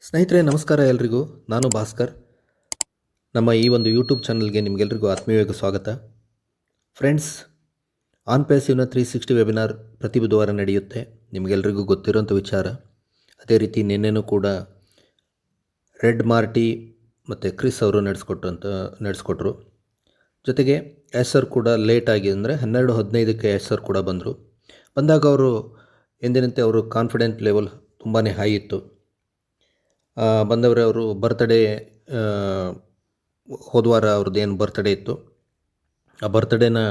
ಸ್ನೇಹಿತರೆ ನಮಸ್ಕಾರ ಎಲ್ರಿಗೂ. ನಾನು ಭಾಸ್ಕರ್. ನಮ್ಮ ಈ ಒಂದು ಯೂಟ್ಯೂಬ್ ಚಾನಲ್ಗೆ ನಿಮಗೆಲ್ರಿಗೂ ಆತ್ಮೀಯವಾಗಿ ಸ್ವಾಗತ. ಫ್ರೆಂಡ್ಸ್, ಆನ್ ಪ್ಯಾಸಿವ್ನ 360 ವೆಬಿನಾರ್ ಪ್ರತಿ ಬುಧವಾರ ನಡೆಯುತ್ತೆ. ನಿಮಗೆಲ್ರಿಗೂ ಗೊತ್ತಿರೋಂಥ ವಿಚಾರ. ಅದೇ ರೀತಿ ನಿನ್ನೆನೂ ಕೂಡ ರೆಡ್ ಮಾರ್ಟಿ ಮತ್ತು ಕ್ರಿಸ್ ಅವರು ನಡೆಸ್ಕೊಟ್ರು. ಜೊತೆಗೆ ಎಸ್ ಸರ್ ಕೂಡ ಲೇಟಾಗಿ ಅಂದರೆ 12:15ಕ್ಕೆ ಎಸ್ ಸರ್ ಕೂಡ ಬಂದಾಗ ಅವರು ಎಂದಿನಂತೆ ಅವರು ಕಾನ್ಫಿಡೆಂಟ್ ಲೆವೆಲ್ ತುಂಬಾ ಹೈ ಇತ್ತು. ಬಂದವರೇ ಅವರು ಬರ್ತ್ಡೇ ಹೋದವಾರ ಅವ್ರದ್ದು ಏನು ಬರ್ತ್ಡೇ ಇತ್ತು, ಆ ಬರ್ತ್ಡೇನ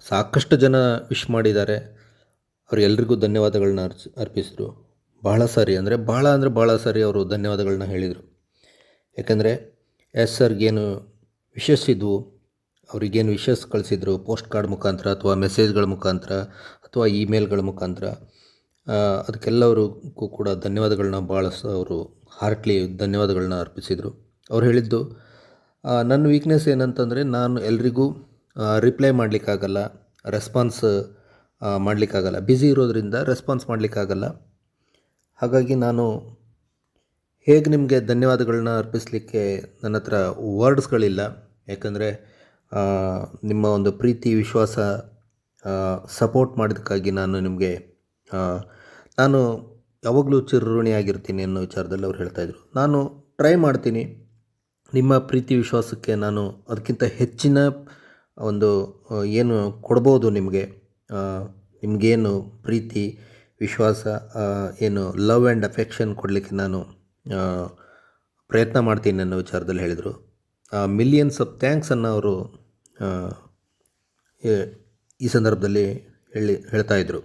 ಸಾಕಷ್ಟು ಜನ ವಿಶ್ ಮಾಡಿದ್ದಾರೆ. ಅವರೆಲ್ಲರಿಗೂ ಧನ್ಯವಾದಗಳನ್ನ ಅರ್ಪಿಸಿದರು. ಭಾಳ ಸಾರಿ ಅವರು ಧನ್ಯವಾದಗಳನ್ನ ಹೇಳಿದರು. ಯಾಕಂದರೆ ಎಸ್ ಸರ್ಗೇನು ವಿಶಸ್ ಇದ್ವು, ಅವರಿಗೇನು ವಿಶಸ್ ಕಳಿಸಿದ್ರು ಪೋಸ್ಟ್ ಕಾರ್ಡ್ ಮುಖಾಂತರ ಅಥವಾ ಮೆಸೇಜ್ಗಳ ಮುಖಾಂತರ ಅಥವಾ ಇಮೇಲ್ಗಳ ಮುಖಾಂತರ, ಅದಕ್ಕೆಲ್ಲರಿಗೂ ಕೂಡ ಧನ್ಯವಾದಗಳನ್ನ ಅವರು ಹಾರ್ಟ್ಲಿ ಧನ್ಯವಾದಗಳನ್ನ ಅರ್ಪಿಸಿದರು. ಅವ್ರು ಹೇಳಿದ್ದು, ನನ್ನ ವೀಕ್ನೆಸ್ ಏನಂತಂದರೆ ನಾನು ಎಲ್ರಿಗೂ ರಿಪ್ಲೈ ಮಾಡಲಿಕ್ಕಾಗಲ್ಲ, ರೆಸ್ಪಾನ್ಸ್ ಮಾಡಲಿಕ್ಕಾಗಲ್ಲ, ಬ್ಯುಸಿ ಇರೋದರಿಂದ ರೆಸ್ಪಾನ್ಸ್ ಮಾಡಲಿಕ್ಕಾಗಲ್ಲ. ಹಾಗಾಗಿ ನಾನು ಹೇಗೆ ನಿಮಗೆ ಧನ್ಯವಾದಗಳನ್ನ ಅರ್ಪಿಸಲಿಕ್ಕೆ ನನ್ನ ಹತ್ರ ವರ್ಡ್ಸ್ಗಳಿಲ್ಲ. ಯಾಕಂದರೆ ನಿಮ್ಮ ಒಂದು ಪ್ರೀತಿ, ವಿಶ್ವಾಸ, ಸಪೋರ್ಟ್ ಮಾಡಿದ್ದಕ್ಕಾಗಿ ನಾನು ಯಾವಾಗಲೂ ಚಿರಋಣಿಯಾಗಿರ್ತೀನಿ ಅನ್ನೋ ವಿಚಾರದಲ್ಲಿ ಅವ್ರು ಹೇಳ್ತಾಯಿದ್ರು. ನಾನು ಟ್ರೈ ಮಾಡ್ತೀನಿ ನಿಮ್ಮ ಪ್ರೀತಿ ವಿಶ್ವಾಸಕ್ಕೆ ನಾನು ಅದಕ್ಕಿಂತ ಹೆಚ್ಚಿನ ಒಂದು ಏನು ಕೊಡ್ಬೋದು ನಿಮಗೇನು ಪ್ರೀತಿ ವಿಶ್ವಾಸ, ಏನು ಲವ್ ಆ್ಯಂಡ್ ಅಫೆಕ್ಷನ್ ಕೊಡಲಿಕ್ಕೆ ನಾನು ಪ್ರಯತ್ನ ಮಾಡ್ತೀನಿ ಅನ್ನೋ ವಿಚಾರದಲ್ಲಿ ಹೇಳಿದರು. ಮಿಲಿಯನ್ಸ್ ಆಫ್ ಥ್ಯಾಂಕ್ಸನ್ನು ಅವರು ಈ ಸಂದರ್ಭದಲ್ಲಿ ಹೇಳ್ತಾಯಿದ್ರು.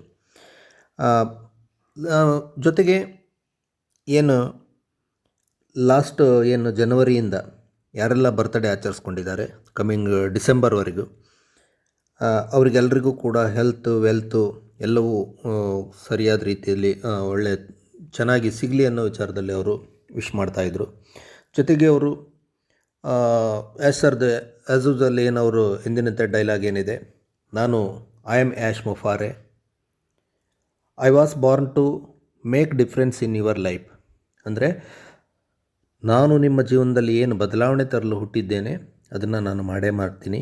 ಜೊತೆಗೆ ಲಾಸ್ಟ್ ಜನವರಿಯಿಂದ ಯಾರೆಲ್ಲ ಬರ್ತ್ಡೇ ಆಚರಿಸ್ಕೊಂಡಿದ್ದಾರೆ ಕಮಿಂಗ್ ಡಿಸೆಂಬರ್ವರೆಗೂ, ಅವರಿಗೆಲ್ರಿಗೂ ಕೂಡ ಹೆಲ್ತು ವೆಲ್ತು ಎಲ್ಲವೂ ಸರಿಯಾದ ರೀತಿಯಲ್ಲಿ ಚೆನ್ನಾಗಿ ಸಿಗಲಿ ಅನ್ನೋ ವಿಚಾರದಲ್ಲಿ ಅವರು ವಿಶ್ ಮಾಡ್ತಾಯಿದ್ರು. ಜೊತೆಗೆ ಅವರು ಆ್ಯಸ್ ಯೂಸಲ್ ಏನವರು ಎಂದಿನಂತೆ ಡೈಲಾಗ್ ಏನಿದೆ, ನಾನು ಐ ಆಮ್ ಆ್ಯಶ್ ಮೊಫಾರೆ, I was born to make difference in your life. ಅಂದರೆ ನಾನು ನಿಮ್ಮ ಜೀವನದಲ್ಲಿ ಏನು ಬದಲಾವಣೆ ತರಲು ಹುಟ್ಟಿದ್ದೇನೆ ಅದನ್ನು ನಾನು ಮಾಡೇ ಮಾಡ್ತೀನಿ.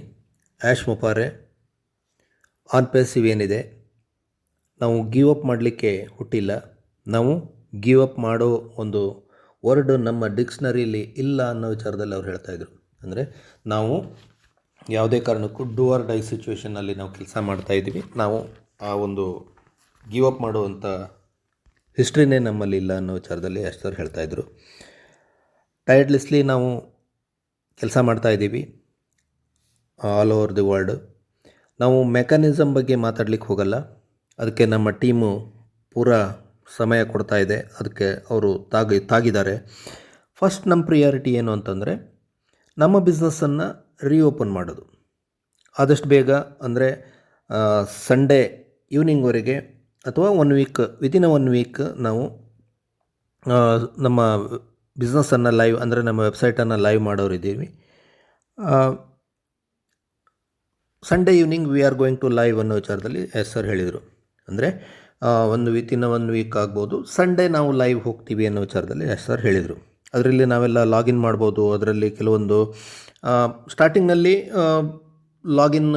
ಆ್ಯಶ್ ಮೊಫಾರೆ, ಆನ್ ಪ್ಯಾಸಿವ್ ಏನಿದೆ, ನಾವು ಗಿವ್ ಅಪ್ ಮಾಡಲಿಕ್ಕೆ ಹುಟ್ಟಿಲ್ಲ. ನಾವು ಗಿವ್ ಅಪ್ ಮಾಡೋ ಒಂದು ವರ್ಡ್ ನಮ್ಮ ಡಿಕ್ಷ್ನರಿಲಿ ಇಲ್ಲ ಅನ್ನೋ ವಿಚಾರದಲ್ಲಿ ಅವ್ರು ಹೇಳ್ತಾಯಿದ್ರು. ಅಂದರೆ ನಾವು ಯಾವುದೇ ಕಾರಣಕ್ಕೂ ಡೂ ಆರ್ ಡೈ ಸಿಚುವೇಷನ್ನಲ್ಲಿ ನಾವು ಕೆಲಸ ಮಾಡ್ತಾಯಿದ್ದೀವಿ. ನಾವು ಆ ಒಂದು ಗಿವ್ ಅಪ್ ಮಾಡುವಂಥ ಹಿಸ್ಟ್ರಿನೇ ನಮ್ಮಲ್ಲಿ ಇಲ್ಲ ಅನ್ನೋ ವಿಚಾರದಲ್ಲಿ ಆ್ಯಶ್ ಸರ್ ಹೇಳ್ತಾಯಿದ್ರು. ಟೈರ್ಡ್ಲೆಸ್ಲಿ ನಾವು ಕೆಲಸ ಮಾಡ್ತಾಯಿದ್ದೀವಿ ಆಲ್ ಓವರ್ ದಿ ವರ್ಲ್ಡ್. ನಾವು ಮೆಕ್ಯಾನಿಸಮ್ ಬಗ್ಗೆ ಮಾತಾಡಲಿಕ್ಕೆ ಹೋಗಲ್ಲ, ಅದಕ್ಕೆ ನಮ್ಮ ಟೀಮು ಪೂರಾ ಸಮಯ ಕೊಡ್ತಾ ಇದೆ. ಅದಕ್ಕೆ ಅವರು ತಾಗಿದ್ದಾರೆ. ಫಸ್ಟ್ ನಮ್ಮ ಪ್ರಿಯಾರಿಟಿ ಏನು ಅಂತಂದರೆ ನಮ್ಮ ಬಿಸ್ನೆಸ್ಸನ್ನು ರೀಓಪನ್ ಮಾಡೋದು ಆದಷ್ಟು ಬೇಗ. ಅಂದರೆ ಸಂಡೇ ಈವ್ನಿಂಗ್ವರೆಗೆ ಅಥವಾ ವಿತಿನ್ 1 ವೀಕ್ ನಾವು ನಮ್ಮ ಬಿಸ್ನೆಸ್ಸನ್ನು ಲೈವ್, ಅಂದರೆ ನಮ್ಮ ವೆಬ್ಸೈಟನ್ನು ಲೈವ್ ಮಾಡೋರಿದ್ದೀವಿ. Sunday evening we are going to live ಅನ್ನೋ ವಿಚಾರದಲ್ಲಿ ಎಸ್ ಸರ್ ಹೇಳಿದರು. ಅಂದರೆ ವಿತಿನ್ 1 ವೀಕ್ ಆಗ್ಬೋದು, ಸಂಡೇ ನಾವು ಲೈವ್ ಹೋಗ್ತೀವಿ ಅನ್ನೋ ವಿಚಾರದಲ್ಲಿ ಎಸ್ ಸರ್ ಹೇಳಿದರು. ಅದರಲ್ಲಿ ನಾವೆಲ್ಲ ಲಾಗಿನ್ ಮಾಡ್ಬೋದು. ಅದರಲ್ಲಿ ಕೆಲವೊಂದು ಸ್ಟಾರ್ಟಿಂಗ್ನಲ್ಲಿ ಲಾಗಿನ್,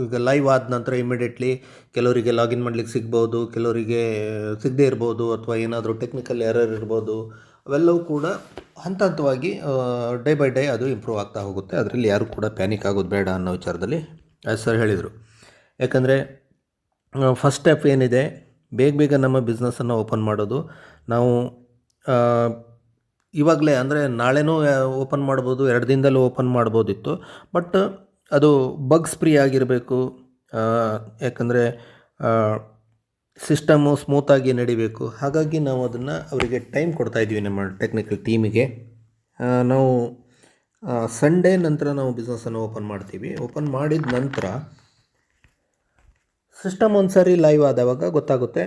ಈಗ ಲೈವ್ ಆದ ನಂತರ ಇಮಿಡಿಯೇಟ್ಲಿ ಕೆಲವರಿಗೆ ಲಾಗಿನ್ ಮಾಡಲಿಕ್ಕೆ ಸಿಗ್ಬೋದು, ಕೆಲವರಿಗೆ ಸಿಗದೇ ಇರ್ಬೋದು, ಅಥವಾ ಏನಾದರೂ ಟೆಕ್ನಿಕಲ್ ಎರರ್ ಇರ್ಬೋದು. ಅವೆಲ್ಲವೂ ಕೂಡ ಹಂತವಾಗಿ ಡೇ ಬೈ ಡೇ ಅದು ಇಂಪ್ರೂವ್ ಆಗ್ತಾ ಹೋಗುತ್ತೆ. ಅದರಲ್ಲಿ ಯಾರು ಕೂಡ ಪ್ಯಾನಿಕ್ ಆಗೋದು ಬೇಡ ಅನ್ನೋ ವಿಚಾರದಲ್ಲಿ ಸರ್ ಹೇಳಿದರು. ಯಾಕಂದರೆ ಫಸ್ಟ್ ಸ್ಟೆಪ್ ಏನಿದೆ, ಬೇಗ ನಮ್ಮ ಬಿಸ್ನೆಸ್ಸನ್ನು ಓಪನ್ ಮಾಡೋದು. ನಾವು ಇವಾಗಲೇ ಅಂದರೆ ನಾಳೆನೂ ಓಪನ್ ಮಾಡ್ಬೋದು, 2 ದಿನದಲ್ಲೂ ಓಪನ್ ಮಾಡ್ಬೋದಿತ್ತು. ಬಟ್ ಅದು ಬಗ್ಸ್ ಫ್ರೀ ಆಗಿರಬೇಕು. ಯಾಕಂದರೆ ಸಿಸ್ಟಮು ಸ್ಮೂತಾಗಿ ನಡಿಬೇಕು. ಹಾಗಾಗಿ ನಾವು ಅದನ್ನು ಅವರಿಗೆ ಟೈಮ್ ಕೊಡ್ತಾಯಿದ್ವಿ, ನಮ್ಮ ಟೆಕ್ನಿಕಲ್ ಟೀಮಿಗೆ. ನಾವು ಸಂಡೇ ನಂತರ ನಾವು ಬಿಸ್ನೆಸ್ಸನ್ನು ಓಪನ್ ಮಾಡ್ತೀವಿ. ಓಪನ್ ಮಾಡಿದ ನಂತರ ಸಿಸ್ಟಮ್ ಒಂದು ಸಾರಿ ಲೈವ್ ಆದವಾಗ ಗೊತ್ತಾಗುತ್ತೆ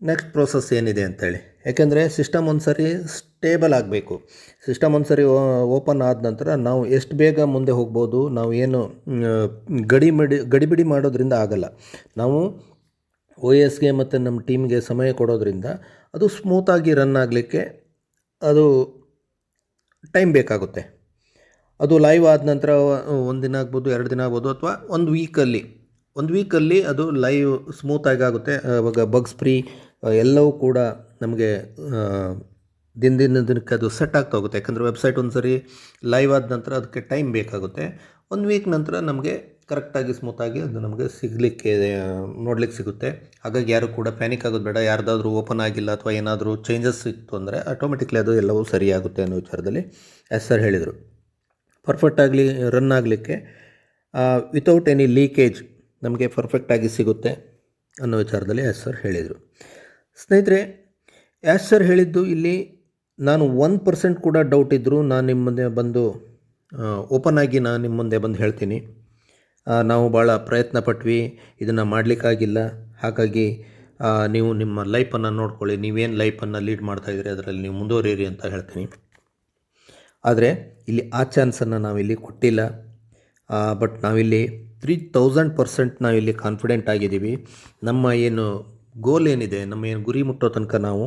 ನೆಕ್ಸ್ಟ್ ಪ್ರೋಸೆಸ್ ಏನಿದೆ ಅಂತೇಳಿ. ಯಾಕೆಂದರೆ ಸಿಸ್ಟಮ್ ಒಂದು ಸಾರಿ ಸ್ಟೇಬಲ್ ಆಗಬೇಕು. ಸಿಸ್ಟಮ್ ಒಂದು ಸಾರಿ ಓಪನ್ ಆದ ನಂತರ ನಾವು ಎಷ್ಟು ಬೇಗ ಮುಂದೆ ಹೋಗ್ಬೋದು. ನಾವು ಏನು ಗಡಿಬಿಡಿ ಮಾಡೋದ್ರಿಂದ ಆಗಲ್ಲ. ನಾವು OSಗೆ ಮತ್ತು ನಮ್ಮ ಟೀಮ್ಗೆ ಸಮಯ ಕೊಡೋದ್ರಿಂದ ಅದು ಸ್ಮೂತಾಗಿ ರನ್ ಆಗಲಿಕ್ಕೆ ಅದು ಟೈಮ್ ಬೇಕಾಗುತ್ತೆ. ಅದು ಲೈವ್ ಆದ ನಂತರ ಒಂದು ದಿನ ಆಗ್ಬೋದು, 2 ದಿನ ಆಗ್ಬೋದು, ಅಥವಾ ಒಂದು ವೀಕಲ್ಲಿ ಅದು ಲೈವ್ ಸ್ಮೂತಾಗಿ ಆಗುತ್ತೆ. ಆವಾಗ ಬಗ್ಸ್ ಫ್ರೀ ಎಲ್ಲವೂ ಕೂಡ ನಮಗೆ ದಿನಕ್ಕೆ ಅದು ಸೆಟ್ ಆಗ್ತಾ ಹೋಗುತ್ತೆ. ಯಾಕಂದರೆ ವೆಬ್ಸೈಟ್ ಒಂದು ಸರಿ ಲೈವ್ ಆದ ನಂತರ ಅದಕ್ಕೆ ಟೈಮ್ ಬೇಕಾಗುತ್ತೆ. 1 ವೀಕ್ ನಂತರ ನಮಗೆ ಕರೆಕ್ಟಾಗಿ ಸ್ಮೂತಾಗಿ ಅದು ನಮಗೆ ನೋಡಲಿಕ್ಕೆ ಸಿಗುತ್ತೆ. ಹಾಗಾಗಿ ಯಾರು ಕೂಡ ಪ್ಯಾನಿಕ್ ಆಗೋದು ಬೇಡ. ಯಾರ್ದಾದ್ರೂ ಓಪನ್ ಆಗಿಲ್ಲ ಅಥವಾ ಏನಾದರೂ ಚೇಂಜಸ್ ಇತ್ತು ಅಂದರೆ ಆಟೋಮೆಟಿಕ್ಲಿ ಅದು ಎಲ್ಲವೂ ಸರಿಯಾಗುತ್ತೆ ಅನ್ನೋ ವಿಚಾರದಲ್ಲಿ ಎಸ್ ಸರ್ ಹೇಳಿದರು. ಪರ್ಫೆಕ್ಟಾಗಲಿ ರನ್ ಆಗಲಿಕ್ಕೆ ವಿತೌಟ್ ಎನಿ ಲೀಕೇಜ್ ನಮಗೆ ಪರ್ಫೆಕ್ಟಾಗಿ ಸಿಗುತ್ತೆ ಅನ್ನೋ ವಿಚಾರದಲ್ಲಿ ಎಸ್ ಸರ್ ಹೇಳಿದರು. ಸ್ನೇಹಿತರೆ, ಎಸ್ ಸರ್ ಹೇಳಿದ್ದು ಇಲ್ಲಿ ನಾನು 1% ಕೂಡ ಡೌಟ್ ಇದ್ದರೂ ನಾನು ನಿಮ್ಮ ಮುಂದೆ ಬಂದು ಓಪನ್ ಆಗಿ ನಾನು ನಿಮ್ಮ ಮುಂದೆ ಬಂದು ಹೇಳ್ತೀನಿ. ನಾವು ಭಾಳ ಪ್ರಯತ್ನ ಪಟ್ವಿ, ಇದನ್ನು ಮಾಡಲಿಕ್ಕಾಗಿಲ್ಲ. ಹಾಗಾಗಿ ನೀವು ನಿಮ್ಮ ಲೈಫನ್ನು ನೋಡ್ಕೊಳ್ಳಿ, ನೀವೇನು ಲೈಫನ್ನು ಲೀಡ್ ಮಾಡ್ತಾಯಿದ್ದೀರಿ ಅದರಲ್ಲಿ ನೀವು ಮುಂದುವರಿಯಿರಿ ಅಂತ ಹೇಳ್ತೀನಿ. ಆದರೆ ಇಲ್ಲಿ ಆ ಚಾನ್ಸನ್ನು ನಾವಿಲ್ಲಿ ಕೊಟ್ಟಿಲ್ಲ. ಬಟ್ ನಾವಿಲ್ಲಿ 3000% ನಾವಿಲ್ಲಿ ಕಾನ್ಫಿಡೆಂಟ್ ಆಗಿದ್ದೀವಿ. ನಮ್ಮ ಏನು ಗೋಲ್ ಏನಿದೆ, ನಮ್ಮ ಏನು ಗುರಿ ಮುಟ್ಟೋ ತನಕ ನಾವು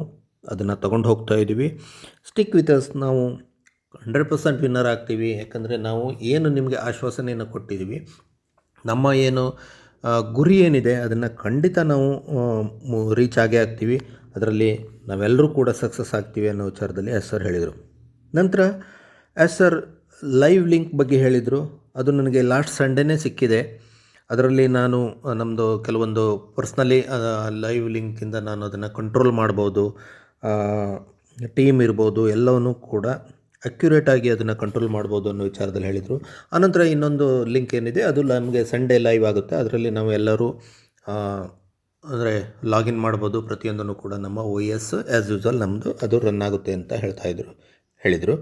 ಅದನ್ನು ತೊಗೊಂಡು ಹೋಗ್ತಾ ಇದ್ದೀವಿ. ಸ್ಟಿಕ್ ವಿತ್ ಅಸ್, ನಾವು 100% ವಿನ್ನರ್ ಆಗ್ತೀವಿ. ಯಾಕಂದರೆ ನಾವು ಏನು ನಿಮಗೆ ಆಶ್ವಾಸನೆಯನ್ನು ಕೊಟ್ಟಿದ್ದೀವಿ, ನಮ್ಮ ಏನು ಗುರಿ ಏನಿದೆ ಅದನ್ನು ಖಂಡಿತ ನಾವು ರೀಚ್ ಆಗೇ ಆಗ್ತೀವಿ. ಅದರಲ್ಲಿ ನಾವೆಲ್ಲರೂ ಕೂಡ ಸಕ್ಸಸ್ ಆಗ್ತೀವಿ ಅನ್ನೋ ವಿಚಾರದಲ್ಲಿ ಎಸ್ ಸರ್ ಹೇಳಿದರು. ನಂತರ ಎಸ್ ಸರ್ ಲೈವ್ ಲಿಂಕ್ ಬಗ್ಗೆ ಹೇಳಿದರು. ಅದು ನನಗೆ ಲಾಸ್ಟ್ ಸಂಡೇನೇ ಸಿಕ್ಕಿದೆ. ಅದರಲ್ಲಿ ನಾನು ನಮ್ಮದು ಕೆಲವೊಂದು ಪರ್ಸ್ನಲಿ ಲೈವ್ ಲಿಂಕಿಂದ ನಾನು ಅದನ್ನು ಕಂಟ್ರೋಲ್ ಮಾಡ್ಬೋದು, ಟೀಮ್ ಇರ್ಬೋದು, ಎಲ್ಲವನ್ನೂ ಕೂಡ ಅಕ್ಯುರೇಟಾಗಿ ಅದನ್ನು ಕಂಟ್ರೋಲ್ ಮಾಡ್ಬೋದು ಅನ್ನೋ ವಿಚಾರದಲ್ಲಿ ಹೇಳಿದರು. ಆನಂತರ ಇನ್ನೊಂದು ಲಿಂಕ್ ಏನಿದೆ ಅದು ನಮಗೆ ಸಂಡೇ ಲೈವ್ ಆಗುತ್ತೆ. ಅದರಲ್ಲಿ ನಾವು ಎಲ್ಲರೂ ಅಂದರೆ ಲಾಗಿನ್ ಮಾಡ್ಬೋದು. ಪ್ರತಿಯೊಂದನ್ನು ಕೂಡ ನಮ್ಮ OS ಆ್ಯಸ್ ಯೂಸ್ವಲ್ ನಮ್ಮದು ಅದು ರನ್ ಆಗುತ್ತೆ ಅಂತ ಹೇಳಿದರು.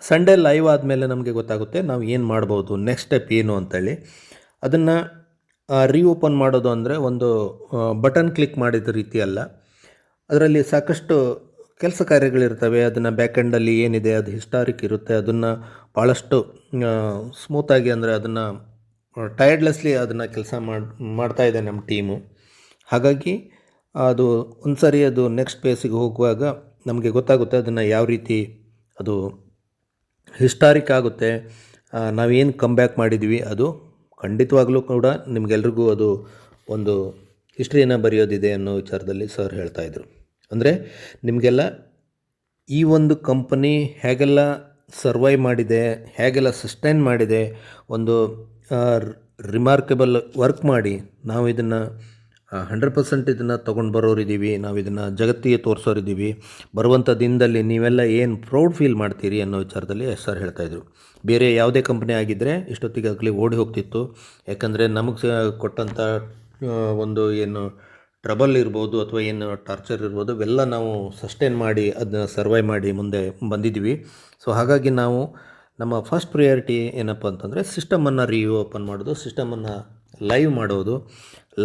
ಸಂಡೇ ಲೈವ್ ಆದಮೇಲೆ ನಮಗೆ ಗೊತ್ತಾಗುತ್ತೆ ನಾವು ಏನು ಮಾಡ್ಬೋದು, ನೆಕ್ಸ್ಟ್ ಸ್ಟೆಪ್ ಏನು ಅಂತೇಳಿ. ಅದನ್ನು ರೀಓಪನ್ ಮಾಡೋದು ಅಂದರೆ ಒಂದು ಬಟನ್ ಕ್ಲಿಕ್ ಮಾಡಿದ ರೀತಿ ಅಲ್ಲ. ಅದರಲ್ಲಿ ಸಾಕಷ್ಟು ಕೆಲಸ ಕಾರ್ಯಗಳಿರ್ತವೆ. ಅದನ್ನು ಬ್ಯಾಕೆಂಡಲ್ಲಿ ಏನಿದೆ ಅದು ಹಿಸ್ಟಾರಿಕ್ ಇರುತ್ತೆ. ಅದನ್ನು ಭಾಳಷ್ಟು ಸ್ಮೂತಾಗಿ, ಅಂದರೆ ಅದನ್ನು ಟಯರ್ಡ್ಲೆಸ್ಲಿ ಅದನ್ನು ಕೆಲಸ ಮಾಡ್ತಾಯಿದೆ ನಮ್ಮ ಟೀಮು. ಹಾಗಾಗಿ ಅದು ಒಂದು ಸಾರಿ ಅದು ನೆಕ್ಸ್ಟ್ ಪೇಸಿಗೆ ಹೋಗುವಾಗ ನಮಗೆ ಗೊತ್ತಾಗುತ್ತೆ ಅದನ್ನು ಯಾವ ರೀತಿ ಅದು ಹಿಸ್ಟಾರಿಕ್ ಆಗುತ್ತೆ. ನಾವೇನು ಕಮ್ಬ್ಯಾಕ್ ಮಾಡಿದ್ವಿ ಅದು ಖಂಡಿತವಾಗಲೂ ಕೂಡ ನಿಮಗೆಲ್ರಿಗೂ ಅದು ಒಂದು ಹಿಸ್ಟ್ರಿಯನ್ನು ಬರೆಯೋದಿದೆ ಅನ್ನೋ ವಿಚಾರದಲ್ಲಿ ಸರ್ ಹೇಳ್ತಾಯಿದ್ರು. ಅಂದರೆ ನಿಮಗೆಲ್ಲ ಈ ಒಂದು ಕಂಪನಿ ಹೇಗೆಲ್ಲ ಸರ್ವೈವ್ ಮಾಡಿದೆ, ಹೇಗೆಲ್ಲ ಸಸ್ಟೈನ್ ಮಾಡಿದೆ, ಒಂದು ರಿಮಾರ್ಕೆಬಲ್ ವರ್ಕ್ ಮಾಡಿ ನಾವು ಇದನ್ನು 100% ಇದನ್ನು ತೊಗೊಂಡು ಬರೋರಿದ್ದೀವಿ. ನಾವು ಇದನ್ನು ಜಗತ್ತಿಗೆ ತೋರಿಸೋರಿದ್ದೀವಿ. ಬರುವಂಥ ದಿನದಲ್ಲಿ ನೀವೆಲ್ಲ ಏನು ಪ್ರೌಡ್ ಫೀಲ್ ಮಾಡ್ತೀರಿ ಅನ್ನೋ ವಿಚಾರದಲ್ಲಿ ಎಸ್ ಸರ್ ಹೇಳ್ತಾಯಿದ್ರು. ಬೇರೆ ಯಾವುದೇ ಕಂಪ್ನಿ ಆಗಿದ್ದರೆ ಇಷ್ಟೊತ್ತಿಗೆ ಆಗಲಿ ಓಡಿ ಹೋಗ್ತಿತ್ತು. ಯಾಕಂದರೆ ನಮಗೆ ಕೊಟ್ಟಂಥ ಒಂದು ಏನು ಟ್ರಬಲ್ ಇರ್ಬೋದು ಅಥವಾ ಏನು ಟಾರ್ಚರ್ ಇರ್ಬೋದು, ಇವೆಲ್ಲ ನಾವು ಸಸ್ಟೈನ್ ಮಾಡಿ ಅದನ್ನ ಸರ್ವೈವ್ ಮಾಡಿ ಮುಂದೆ ಬಂದಿದ್ದೀವಿ. ಸೊ ಹಾಗಾಗಿ ನಾವು ನಮ್ಮ ಫಸ್ಟ್ ಪ್ರಿಯಾರಿಟಿ ಏನಪ್ಪ ಅಂತಂದರೆ ಸಿಸ್ಟಮನ್ನು ರೀಓಪನ್ ಮಾಡೋದು, ಸಿಸ್ಟಮನ್ನು ಲೈವ್ ಮಾಡೋದು.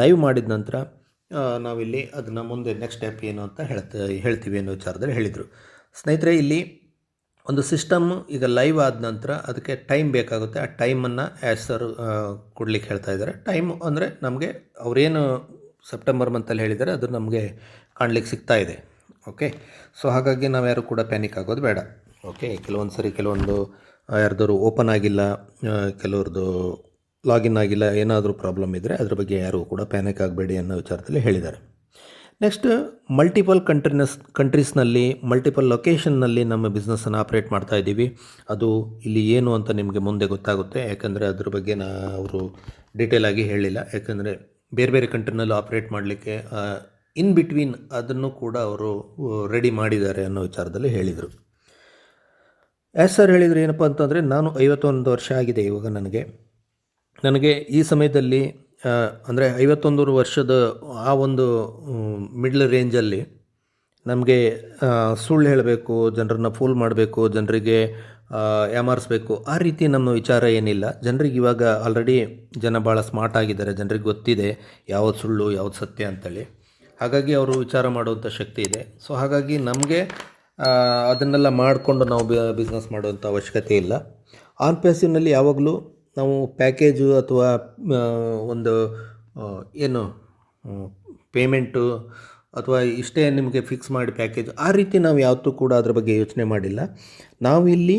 ಲೈವ್ ಮಾಡಿದ ನಂತರ ನಾವಿಲ್ಲಿ ಅದನ್ನು ಮುಂದೆ ನೆಕ್ಸ್ಟ್ ಸ್ಟೆಪ್ ಏನು ಅಂತ ಹೇಳ್ತೀವಿ ಅನ್ನೋ ವಿಚಾರದಲ್ಲಿ ಹೇಳಿದರು. ಸ್ನೇಹಿತರೆ, ಇಲ್ಲಿ ಒಂದು ಸಿಸ್ಟಮ್ ಈಗ ಲೈವ್ ಆದ ನಂತರ ಅದಕ್ಕೆ ಟೈಮ್ ಬೇಕಾಗುತ್ತೆ. ಆ ಟೈಮನ್ನು ಆ್ಯಸ್ ಸರ್ ಕೊಡ್ಲಿಕ್ಕೆ ಹೇಳ್ತಾ ಇದ್ದಾರೆ. ಟೈಮ್ ಅಂದರೆ ನಮಗೆ ಅವರೇನು ಸೆಪ್ಟೆಂಬರ್ ಮಂತಲ್ಲಿ ಹೇಳಿದ್ದಾರೆ ಅದು ನಮಗೆ ಕಾಣಲಿಕ್ಕೆ ಸಿಗ್ತಾ ಇದೆ. ಓಕೆ, ಸೊ ಹಾಗಾಗಿ ನಾವು ಯಾರು ಕೂಡ ಪ್ಯಾನಿಕ್ ಆಗೋದು ಬೇಡ. ಓಕೆ, ಕೆಲವೊಂದು ಯಾರ್ದಾದ್ರು ಓಪನ್ ಆಗಿಲ್ಲ, ಕೆಲವ್ರದ್ದು ಲಾಗಿನ್ ಆಗಿಲ್ಲ, ಏನಾದರೂ ಪ್ರಾಬ್ಲಮ್ ಇದ್ದರೆ ಅದ್ರ ಬಗ್ಗೆ ಯಾರೂ ಕೂಡ ಪ್ಯಾನಿಕ್ ಆಗಬೇಡಿ ಅನ್ನೋ ವಿಚಾರದಲ್ಲಿ ಹೇಳಿದ್ದಾರೆ. ನೆಕ್ಸ್ಟ್, ಮಲ್ಟಿಪಲ್ ಕಂಟ್ರೀಸ್ನಲ್ಲಿ ಮಲ್ಟಿಪಲ್ ಲೊಕೇಶನ್ನಲ್ಲಿ ನಮ್ಮ ಬಿಸ್ನೆಸ್ಸನ್ನು ಆಪ್ರೇಟ್ ಮಾಡ್ತಾ ಇದ್ದೀವಿ. ಅದು ಇಲ್ಲಿ ಏನು ಅಂತ ನಿಮಗೆ ಮುಂದೆ ಗೊತ್ತಾಗುತ್ತೆ. ಯಾಕಂದರೆ ಅದ್ರ ಬಗ್ಗೆ ಅವರು ಡೀಟೇಲಾಗಿ ಹೇಳಿಲ್ಲ. ಯಾಕಂದರೆ ಬೇರೆ ಬೇರೆ ಕಂಟ್ರಿನಲ್ಲೂ ಆಪ್ರೇಟ್ ಮಾಡಲಿಕ್ಕೆ ಇನ್ ಬಿಟ್ವೀನ್ ಅದನ್ನು ಕೂಡ ಅವರು ರೆಡಿ ಮಾಡಿದ್ದಾರೆ ಅನ್ನೋ ವಿಚಾರದಲ್ಲಿ ಹೇಳಿದರು. ಆ್ಯಸ್ ಸರ್ ಹೇಳಿದರು ಏನಪ್ಪ ಅಂತಂದರೆ, ನಾನು 51 ವರ್ಷ ಆಗಿದೆ ಇವಾಗ ನನಗೆ ಈ ಸಮಯದಲ್ಲಿ ಅಂದರೆ 51 ವರ್ಷದ ಆ ಒಂದು ಮಿಡ್ಲ್ ರೇಂಜಲ್ಲಿ ನಮಗೆ ಸುಳ್ಳು ಹೇಳಬೇಕು, ಜನರನ್ನ ಫೂಲ್ ಮಾಡಬೇಕು, ಜನರಿಗೆ ಯಾಮಾರಿಸ್ಬೇಕು, ಆ ರೀತಿ ನಮ್ಮ ವಿಚಾರ ಏನಿಲ್ಲ. ಜನರಿಗೆ ಇವಾಗ ಆಲ್ರೆಡಿ ಜನ ಭಾಳ ಸ್ಮಾರ್ಟ್ ಆಗಿದ್ದಾರೆ. ಜನರಿಗೆ ಗೊತ್ತಿದೆ ಯಾವುದು ಸುಳ್ಳು ಯಾವುದು ಸತ್ಯ ಅಂತೇಳಿ. ಹಾಗಾಗಿ ಅವರು ವಿಚಾರ ಮಾಡುವಂಥ ಶಕ್ತಿ ಇದೆ. ಸೊ ಹಾಗಾಗಿ ನಮಗೆ ಅದನ್ನೆಲ್ಲ ಮಾಡಿಕೊಂಡು ನಾವು ಬಿಸ್ನೆಸ್ ಮಾಡುವಂಥ ಅವಶ್ಯಕತೆ ಇಲ್ಲ. ಆನ್ ಪ್ಯಾಸಿವ್ನಲ್ಲಿ ಯಾವಾಗಲೂ ನಾವು ಪ್ಯಾಕೇಜು ಅಥವಾ ಒಂದು ಏನು ಪೇಮೆಂಟು ಅಥವಾ ಇಷ್ಟೇ ನಿಮಗೆ ಫಿಕ್ಸ್ ಮಾಡಿ ಪ್ಯಾಕೇಜ್, ಆ ರೀತಿ ನಾವು ಯಾವತ್ತೂ ಕೂಡ ಅದ್ರ ಬಗ್ಗೆ ಯೋಚನೆ ಮಾಡಿಲ್ಲ. ನಾವಿಲ್ಲಿ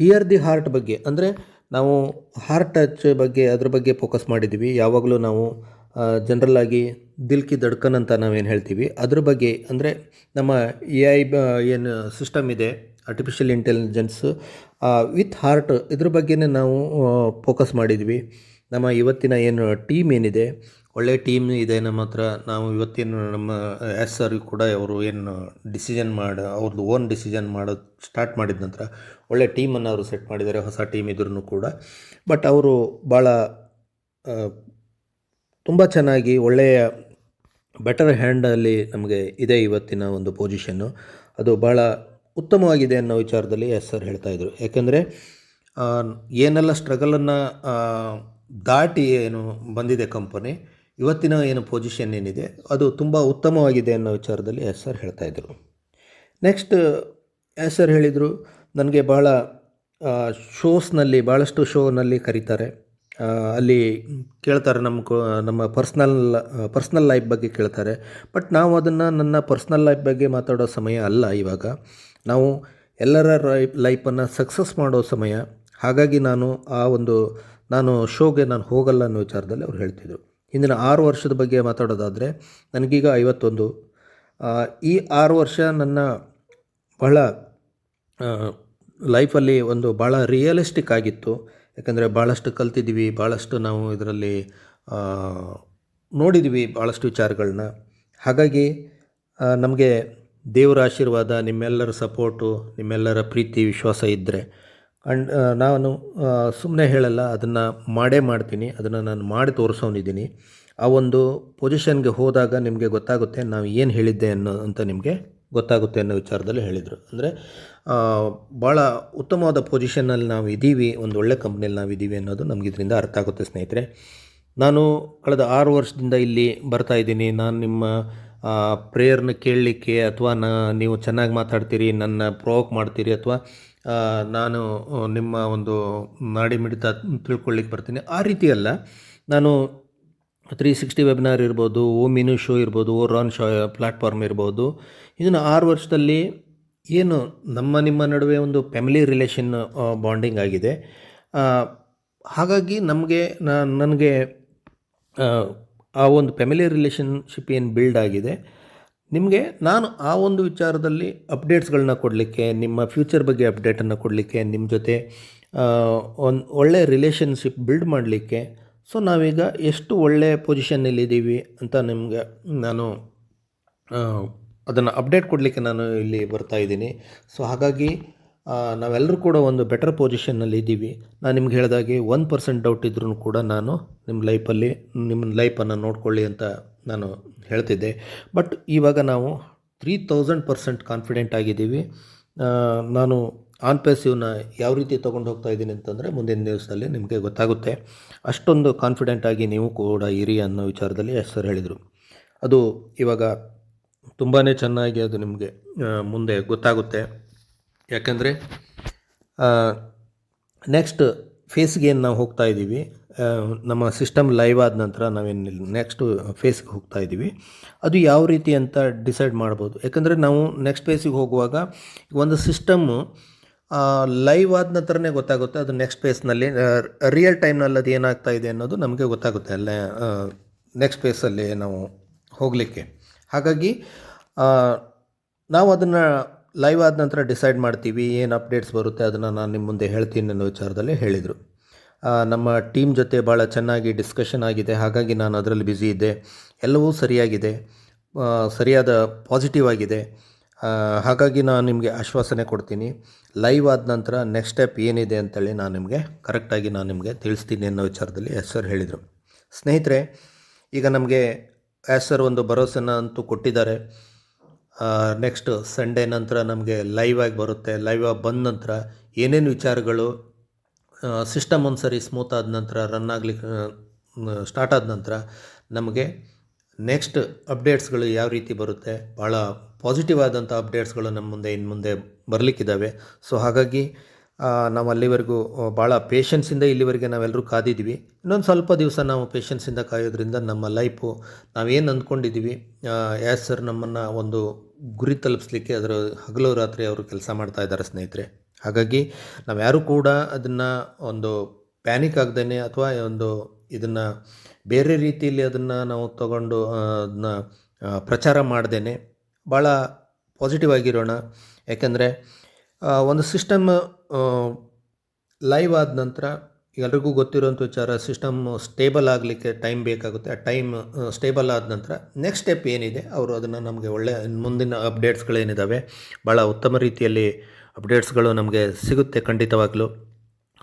ಹಿಯರ್ ದಿ ಹಾರ್ಟ್ ಬಗ್ಗೆ, ಅಂದರೆ ನಾವು ಹಾರ್ಟ್ ಟಚ್ ಬಗ್ಗೆ ಅದ್ರ ಬಗ್ಗೆ ಫೋಕಸ್ ಮಾಡಿದ್ದೀವಿ. ಯಾವಾಗಲೂ ನಾವು ಜನರಲ್ಲಾಗಿ ದಿಲ್ ಕಿ ಧಡ್ಕನ್ ಅಂತ ನಾವೇನು ಹೇಳ್ತೀವಿ ಅದ್ರ ಬಗ್ಗೆ, ಅಂದರೆ ನಮ್ಮ ಎ ಐ ಏನು ಸಿಸ್ಟಮ್ ಇದೆ, ಆರ್ಟಿಫಿಷಿಯಲ್ ಇಂಟೆಲಿಜೆನ್ಸ್ ವಿತ್ ಹಾರ್ಟ್, ಇದ್ರ ಬಗ್ಗೆನೇ ನಾವು ಫೋಕಸ್ ಮಾಡಿದ್ವಿ. ನಮ್ಮ ಇವತ್ತಿನ ಏನು ಟೀಮ್ ಏನಿದೆ, ಒಳ್ಳೆಯ ಟೀಮ್ ಇದೆ ನಮ್ಮ ಹತ್ರ. ನಾವು ಇವತ್ತೇನು ನಮ್ಮ ಎಸ್ ಸರ್ ಕೂಡ ಅವರು ಏನು ಡಿಸಿಷನ್ ಅವ್ರದ್ದು ಓನ್ ಡಿಸಿಷನ್ ಮಾಡೋದು ಸ್ಟಾರ್ಟ್ ಮಾಡಿದ ನಂತರ ಒಳ್ಳೆಯ ಟೀಮನ್ನು ಅವರು ಸೆಟ್ ಮಾಡಿದ್ದಾರೆ, ಹೊಸ ಟೀಮ್ ಇದ್ರೂ ಕೂಡ. ಬಟ್ ಅವರು ಭಾಳ ತುಂಬ ಚೆನ್ನಾಗಿ ಒಳ್ಳೆಯ ಬೆಟರ್ ಹ್ಯಾಂಡಲ್ಲಿ ನಮಗೆ ಇದೆ ಇವತ್ತಿನ ಒಂದು ಪೊಸಿಷನ್ನು. ಅದು ಭಾಳ ಉತ್ತಮವಾಗಿದೆ ಅನ್ನೋ ವಿಚಾರದಲ್ಲಿ ಎಸ್ ಸರ್ ಹೇಳ್ತಾಯಿದ್ರು. ಯಾಕೆಂದರೆ ಏನೆಲ್ಲ ಸ್ಟ್ರಗಲನ್ನು ದಾಟಿ ಏನು ಬಂದಿದೆ ಕಂಪನಿ, ಇವತ್ತಿನ ಏನು ಪೊಸಿಷನ್ ಏನಿದೆ ಅದು ತುಂಬ ಉತ್ತಮವಾಗಿದೆ ಅನ್ನೋ ವಿಚಾರದಲ್ಲಿ ಎಸ್ ಸರ್ ಹೇಳ್ತಾಯಿದ್ರು. ನೆಕ್ಸ್ಟ್ ಎಸ್ ಸರ್ ಹೇಳಿದರು, ನನಗೆ ಭಾಳ ಭಾಳಷ್ಟು ಶೋನಲ್ಲಿ ಕರೀತಾರೆ, ಅಲ್ಲಿ ಕೇಳ್ತಾರೆ ನಮ್ಮ ಪರ್ಸ್ನಲ್ ಲೈಫ್ ಬಗ್ಗೆ ಕೇಳ್ತಾರೆ. ಬಟ್ ನಾವು ಅದನ್ನು ನನ್ನ ಪರ್ಸ್ನಲ್ ಲೈಫ್ ಬಗ್ಗೆ ಮಾತಾಡೋ ಸಮಯ ಅಲ್ಲ ಇವಾಗ. ನಾವು ಎಲ್ಲರ ಲೈಫನ್ನು ಸಕ್ಸಸ್ ಮಾಡೋ ಸಮಯ. ಹಾಗಾಗಿ ನಾನು ಶೋಗೆ ಹೋಗಲ್ಲ ಅನ್ನೋ ವಿಚಾರದಲ್ಲಿ ಅವ್ರು ಹೇಳ್ತಿದ್ರು. ಹಿಂದಿನ 6 ವರ್ಷದ ಬಗ್ಗೆ ಮಾತಾಡೋದಾದರೆ, ನನಗೀಗ 51. ಈ 6 ವರ್ಷ ನನ್ನ ಬಹಳ ಲೈಫಲ್ಲಿ ಭಾಳ ರಿಯಲಿಸ್ಟಿಕ್ ಆಗಿತ್ತು. ಯಾಕಂದರೆ ಭಾಳಷ್ಟು ಕಲ್ತಿದ್ದೀವಿ, ಭಾಳಷ್ಟು ನಾವು ಇದರಲ್ಲಿ ನೋಡಿದ್ದೀವಿ ಭಾಳಷ್ಟು ವಿಚಾರಗಳನ್ನ. ಹಾಗಾಗಿ ನಮಗೆ ದೇವರ ಆಶೀರ್ವಾದ, ನಿಮ್ಮೆಲ್ಲರ ಸಪೋರ್ಟು, ನಿಮ್ಮೆಲ್ಲರ ಪ್ರೀತಿ ವಿಶ್ವಾಸ ಇದ್ದರೆ ನಾನು ಸುಮ್ಮನೆ ಹೇಳಲ್ಲ, ಅದನ್ನು ಮಾಡೇ ಮಾಡ್ತೀನಿ. ಅದನ್ನು ನಾನು ಮಾಡಿ ತೋರಿಸೋನಿದ್ದೀನಿ. ಆ ಒಂದು ಪೊಸಿಷನ್ಗೆ ಹೋದಾಗ ನಿಮಗೆ ಗೊತ್ತಾಗುತ್ತೆ ನಾವು ಏನು ಹೇಳಿದ್ದೆ ಅಂತ ನಿಮಗೆ ಗೊತ್ತಾಗುತ್ತೆ ಅನ್ನೋ ವಿಚಾರದಲ್ಲಿ ಹೇಳಿದರು. ಅಂದರೆ ಭಾಳ ಉತ್ತಮವಾದ ಪೊಸಿಷನ್ನಲ್ಲಿ ನಾವು ಇದ್ದೀವಿ, ಒಂದು ಒಳ್ಳೆ ಕಂಪ್ನಿಯಲ್ಲಿ ನಾವು ಇದ್ದೀವಿ ಅನ್ನೋದು ನಮಗೆ ಇದರಿಂದ ಅರ್ಥ ಆಗುತ್ತೆ ಸ್ನೇಹಿತರೆ. ನಾನು ಕಳೆದ 6 ವರ್ಷದಿಂದ ಇಲ್ಲಿ ಬರ್ತಾಯಿದ್ದೀನಿ. ನಾನು ನಿಮ್ಮ ಪ್ರೇಯರ್ನ ಕೇಳಲಿಕ್ಕೆ, ಅಥವಾ ನೀವು ಚೆನ್ನಾಗಿ ಮಾತಾಡ್ತೀರಿ, ನನ್ನ ಪ್ರೊವೋಕ್ ಮಾಡ್ತೀರಿ, ಅಥವಾ ನಾನು ನಿಮ್ಮ ಒಂದು ನಾಡಿ ಮಿಡಿತ ತಿಳ್ಕೊಳ್ಳಿಕ್ಕೆ ಬರ್ತೀನಿ, ಆ ರೀತಿ ಅಲ್ಲ. ನಾನು 360 ವೆಬಿನಾರ್ ಇರ್ಬೋದು, ಓ ಮಿನು ಶೋ ಇರ್ಬೋದು, ಓ ರಾನ್ ಶೋ ಪ್ಲ್ಯಾಟ್ಫಾರ್ಮ್ ಇರ್ಬೋದು, ಇದನ್ನು 6 ವರ್ಷದಲ್ಲಿ ಏನು ನಿಮ್ಮ ನಡುವೆ ಒಂದು ಫ್ಯಾಮಿಲಿ ರಿಲೇಷನ್ ಬಾಂಡಿಂಗ್ ಆಗಿದೆ. ಹಾಗಾಗಿ ನನಗೆ ಆ ಒಂದು ಫ್ಯಾಮಿಲಿ ರಿಲೇಷನ್ಶಿಪ್ ಏನು ಬಿಲ್ಡ್ ಆಗಿದೆ, ನಾನು ಆ ಒಂದು ವಿಚಾರದಲ್ಲಿ ಅಪ್ಡೇಟ್ಸ್ಗಳನ್ನ ಕೊಡಲಿಕ್ಕೆ, ನಿಮ್ಮ ಫ್ಯೂಚರ್ ಬಗ್ಗೆ ಅಪ್ಡೇಟನ್ನು ಕೊಡಲಿಕ್ಕೆ, ನಿಮ್ಮ ಜೊತೆ ಒಂದು ಒಳ್ಳೆಯ ರಿಲೇಷನ್ಶಿಪ್ ಬಿಲ್ಡ್ ಮಾಡಲಿಕ್ಕೆ, ಸೊ ನಾವೀಗ ಎಷ್ಟು ಒಳ್ಳೆಯ ಪೊಸಿಷನ್ನಲ್ಲಿದ್ದೀವಿ ಅಂತ ನಾನು ಅದನ್ನು ಅಪ್ಡೇಟ್ ಕೊಡಲಿಕ್ಕೆ ನಾನು ಇಲ್ಲಿ ಬರ್ತಾಯಿದ್ದೀನಿ. ಸೊ ಹಾಗಾಗಿ ನಾವೆಲ್ಲರೂ ಕೂಡ ಒಂದು ಬೆಟರ್ ಪೊಸಿಷನ್ನಲ್ಲಿ ಇದ್ದೀವಿ. ನಾನು ನಿಮ್ಗೆ ಹೇಳಿದಾಗೆ 1% ಡೌಟ್ ಇದ್ರೂ ಕೂಡ ನಾನು ನಿಮ್ಮ ಲೈಫನ್ನು ನೋಡ್ಕೊಳ್ಳಿ ಅಂತ ನಾನು ಹೇಳ್ತಿದ್ದೆ. ಬಟ್ ಇವಾಗ ನಾವು 3000% ಕಾನ್ಫಿಡೆಂಟ್ ಆಗಿದ್ದೀವಿ. ನಾನು ಆನ್ ಪ್ಯಾಸಿವ್ನ ಯಾವ ರೀತಿ ತೊಗೊಂಡು ಹೋಗ್ತಾ ಇದ್ದೀನಿ ಅಂತಂದರೆ, ಮುಂದಿನ ದಿವಸದಲ್ಲಿ ನಿಮಗೆ ಗೊತ್ತಾಗುತ್ತೆ. ಅಷ್ಟೊಂದು ಕಾನ್ಫಿಡೆಂಟ್ ಆಗಿ ನೀವು ಕೂಡ ಇರಿ ಅನ್ನೋ ವಿಚಾರದಲ್ಲಿ ಎಸ್ ಸರ್ ಹೇಳಿದರು. ಅದು ಇವಾಗ ತುಂಬಾ ಚೆನ್ನಾಗಿ ಅದು ನಿಮಗೆ ಮುಂದೆ ಗೊತ್ತಾಗುತ್ತೆ. ಯಾಕಂದರೆ ನೆಕ್ಸ್ಟ್ ಫೇಸ್ಗೆ ಏನು ನಾವು ಹೋಗ್ತಾ ಇದ್ದೀವಿ, ನಮ್ಮ ಸಿಸ್ಟಮ್ ಲೈವ್ ಆದ ನಂತರ ನಾವೇನು ನೆಕ್ಸ್ಟ್ ಫೇಸ್ಗೆ ಹೋಗ್ತಾ ಇದ್ದೀವಿ, ಅದು ಯಾವ ರೀತಿ ಅಂತ ಡಿಸೈಡ್ ಮಾಡ್ಬೋದು. ಯಾಕಂದರೆ ನಾವು ನೆಕ್ಸ್ಟ್ ಫೇಸಿಗೆ ಹೋಗುವಾಗ ಒಂದು ಸಿಸ್ಟಮ್ಮು ಲೈವ್ ಆದ ನಂತರನೇ ಗೊತ್ತಾಗುತ್ತೆ, ಅದು ನೆಕ್ಸ್ಟ್ ಫೇಸ್ನಲ್ಲಿ ರಿಯಲ್ ಟೈಮ್ನಲ್ಲಿ ಅದು ಏನಾಗ್ತಾ ಇದೆ ಅನ್ನೋದು ನಮಗೆ ಗೊತ್ತಾಗುತ್ತೆ ಅಲ್ಲೇ ನೆಕ್ಸ್ಟ್ ಫೇಸಲ್ಲಿ ನಾವು ಹೋಗಲಿಕ್ಕೆ. ಹಾಗಾಗಿ ನಾವು ಅದನ್ನು ಲೈವ್ ಆದ ನಂತರ ಡಿಸೈಡ್ ಮಾಡ್ತೀವಿ, ಏನು ಅಪ್ಡೇಟ್ಸ್ ಬರುತ್ತೆ ಅದನ್ನು ನಾನು ನಿಮ್ಮ ಮುಂದೆ ಹೇಳ್ತೀನಿ ಅನ್ನೋ ವಿಚಾರದಲ್ಲಿ ಹೇಳಿದರು. ನಮ್ಮ ಟೀಮ್ ಜೊತೆ ಭಾಳ ಚೆನ್ನಾಗಿ ಡಿಸ್ಕಷನ್ ಆಗಿದೆ, ಹಾಗಾಗಿ ನಾನು ಅದರಲ್ಲಿ ಬ್ಯುಸಿ ಇದ್ದೆ. ಎಲ್ಲವೂ ಸರಿಯಾಗಿದೆ, ಸರಿಯಾದ ಪಾಸಿಟಿವ್ ಆಗಿದೆ. ಹಾಗಾಗಿ ನಾನು ನಿಮಗೆ ಆಶ್ವಾಸನೆ ಕೊಡ್ತೀನಿ, ಲೈವ್ ಆದ ನಂತರ ನೆಕ್ಸ್ಟ್ ಸ್ಟೆಪ್ ಏನಿದೆ ಅಂತೇಳಿ ಕರೆಕ್ಟಾಗಿ ನಾನು ನಿಮಗೆ ತಿಳಿಸ್ತೀನಿ ಅನ್ನೋ ವಿಚಾರದಲ್ಲಿ ಎಸ್ ಸರ್ ಹೇಳಿದರು. ಸ್ನೇಹಿತರೆ, ಈಗ ನಮಗೆ ಎಸ್ ಸರ್ ಒಂದು ಭರವಸೆನ ಅಂತೂ ಕೊಟ್ಟಿದ್ದಾರೆ. ನೆಕ್ಸ್ಟ್ ಸಂಡೇ ನಂತರ ನಮಗೆ ಲೈವ್ ಆಗಿ ಬರುತ್ತೆ. ಲೈವ್ ಆಗಿ ಬಂದ ನಂತರ ಏನೇನು ವಿಚಾರಗಳು, ಸಿಸ್ಟಮ್ ಒಂದು ಸರಿ ಸ್ಮೂತ್ ಆದ ನಂತರ ರನ್ ಆಗಲಿಕ್ಕೆ ಸ್ಟಾರ್ಟ್ ಆದ ನಂತರ ನಮಗೆ ನೆಕ್ಸ್ಟ್ ಅಪ್ಡೇಟ್ಸ್ಗಳು ಯಾವ ರೀತಿ ಬರುತ್ತೆ, ಭಾಳ ಪಾಸಿಟಿವ್ ಆದಂಥ ಅಪ್ಡೇಟ್ಸ್ಗಳು ನಮ್ಮ ಮುಂದೆ ಇನ್ನು ಮುಂದೆ ಬರಲಿಕ್ಕಿದ್ದಾವೆ. ಸೊ ಹಾಗಾಗಿ ನಾವು ಅಲ್ಲಿವರೆಗೂ ಭಾಳ ಪೇಷನ್ಸಿಂದ ಇಲ್ಲಿವರೆಗೆ ನಾವೆಲ್ಲರೂ ಕಾದಿದ್ವಿ. ಇನ್ನೊಂದು ಸ್ವಲ್ಪ ದಿವಸ ನಾವು ಪೇಷನ್ಸಿಂದ ಕಾಯೋದ್ರಿಂದ ನಮ್ಮ ಲೈಫು ನಾವೇನು ಅಂದ್ಕೊಂಡಿದ್ದೀವಿ, ಯಾಸ್ ಸರ್ ನಮ್ಮನ್ನು ಒಂದು ಗುರಿ ತಲುಪಿಸ್ಲಿಕ್ಕೆ ಅದರ ಹಗಲು ರಾತ್ರಿ ಅವರು ಕೆಲಸ ಮಾಡ್ತಾ ಇದ್ದಾರೆ ಸ್ನೇಹಿತರೆ. ಹಾಗಾಗಿ ನಾವ್ಯಾರೂ ಕೂಡ ಅದನ್ನು ಒಂದು ಪ್ಯಾನಿಕ್ ಆಗದೇನೆ ಅಥವಾ ಒಂದು ಇದನ್ನು ಬೇರೆ ರೀತಿಯಲ್ಲಿ ಅದನ್ನು ನಾವು ತಗೊಂಡು ಅದನ್ನ ಪ್ರಚಾರ ಮಾಡ್ದೇನೆ ಭಾಳ ಪಾಸಿಟಿವ್ ಆಗಿರೋಣ. ಯಾಕೆಂದರೆ ಒಂದು ಸಿಸ್ಟಮ್ ಲೈವ್ ಆದ ನಂತರ ಎಲ್ರಿಗೂ ಗೊತ್ತಿರೋಂಥ ವಿಚಾರ, ಸಿಸ್ಟಮ್ ಸ್ಟೇಬಲ್ ಆಗಲಿಕ್ಕೆ ಟೈಮ್ ಬೇಕಾಗುತ್ತೆ. ಆ ಟೈಮ್ ಸ್ಟೇಬಲ್ ಆದ ನಂತರ ನೆಕ್ಸ್ಟ್ ಸ್ಟೆಪ್ ಏನಿದೆ ಅವರು ಅದನ್ನು ನಮಗೆ ಮುಂದಿನ ಅಪ್ಡೇಟ್ಸ್ಗಳೇನಿದ್ದಾವೆ ಭಾಳ ಉತ್ತಮ ರೀತಿಯಲ್ಲಿ ಅಪ್ಡೇಟ್ಸ್ಗಳು ನಮಗೆ ಸಿಗುತ್ತೆ ಖಂಡಿತವಾಗಲೂ.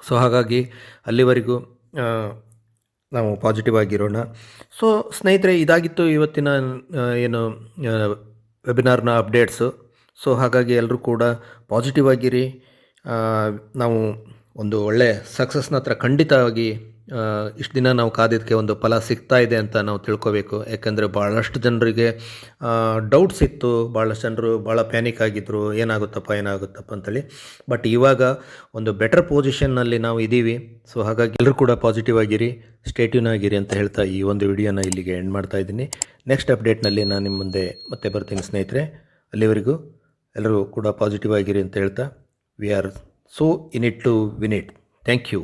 ಸೊ ಹಾಗಾಗಿ ಅಲ್ಲಿವರೆಗೂ ನಾವು ಪಾಸಿಟಿವ್ ಆಗಿರೋಣ. ಸೊ ಸ್ನೇಹಿತರೆ, ಇದಾಗಿತ್ತು ಇವತ್ತಿನ ಏನು ವೆಬಿನಾರ್ನ ಅಪ್ಡೇಟ್ಸು. ಸೊ ಹಾಗಾಗಿ ಎಲ್ಲರೂ ಕೂಡ ಪಾಸಿಟಿವ್ ಆಗಿರಿ. ನಾವು ಒಂದು ಒಳ್ಳೆಯ ಸಕ್ಸಸ್ನ ಹತ್ರ ಖಂಡಿತವಾಗಿ ಇಷ್ಟು ದಿನ ನಾವು ಕಾದಿದ್ದಕ್ಕೆ ಒಂದು ಫಲ ಸಿಗ್ತಾ ಇದೆ ಅಂತ ನಾವು ತಿಳ್ಕೊಬೇಕು. ಯಾಕೆಂದರೆ ಭಾಳಷ್ಟು ಜನರಿಗೆ ಡೌಟ್ಸ್ ಇತ್ತು, ಭಾಳಷ್ಟು ಜನರು ಭಾಳ ಪ್ಯಾನಿಕ್ ಆಗಿದ್ದರು, ಏನಾಗುತ್ತಪ್ಪ ಅಂತೇಳಿ. ಬಟ್ ಇವಾಗ ಒಂದು ಬೆಟರ್ ಪೊಸಿಷನ್ನಲ್ಲಿ ನಾವು ಇದ್ದೀವಿ. ಸೊ ಹಾಗಾಗಿ ಎಲ್ಲರೂ ಕೂಡ ಪಾಸಿಟಿವ್ ಆಗಿರಿ, ಸ್ಟೇಟ್ಯೂನ್ ಆಗಿರಿ ಅಂತ ಹೇಳ್ತಾ ಈ ಒಂದು ವಿಡಿಯೋನ ಇಲ್ಲಿಗೆ ಎಂಡ್ ಮಾಡ್ತಾ ಇದ್ದೀನಿ. ನೆಕ್ಸ್ಟ್ ಅಪ್ಡೇಟ್ನಲ್ಲಿ ನಾನು ನಿಮ್ಮ ಮುಂದೆ ಮತ್ತೆ ಬರ್ತೀನಿ ಸ್ನೇಹಿತರೆ. ಅಲ್ಲಿವರೆಗೂ ಎಲ್ಲರೂ ಕೂಡ ಪಾಸಿಟಿವ್ ಆಗಿರಿ ಅಂತ ಹೇಳ್ತಾ, we are so in it to win it. Thank you.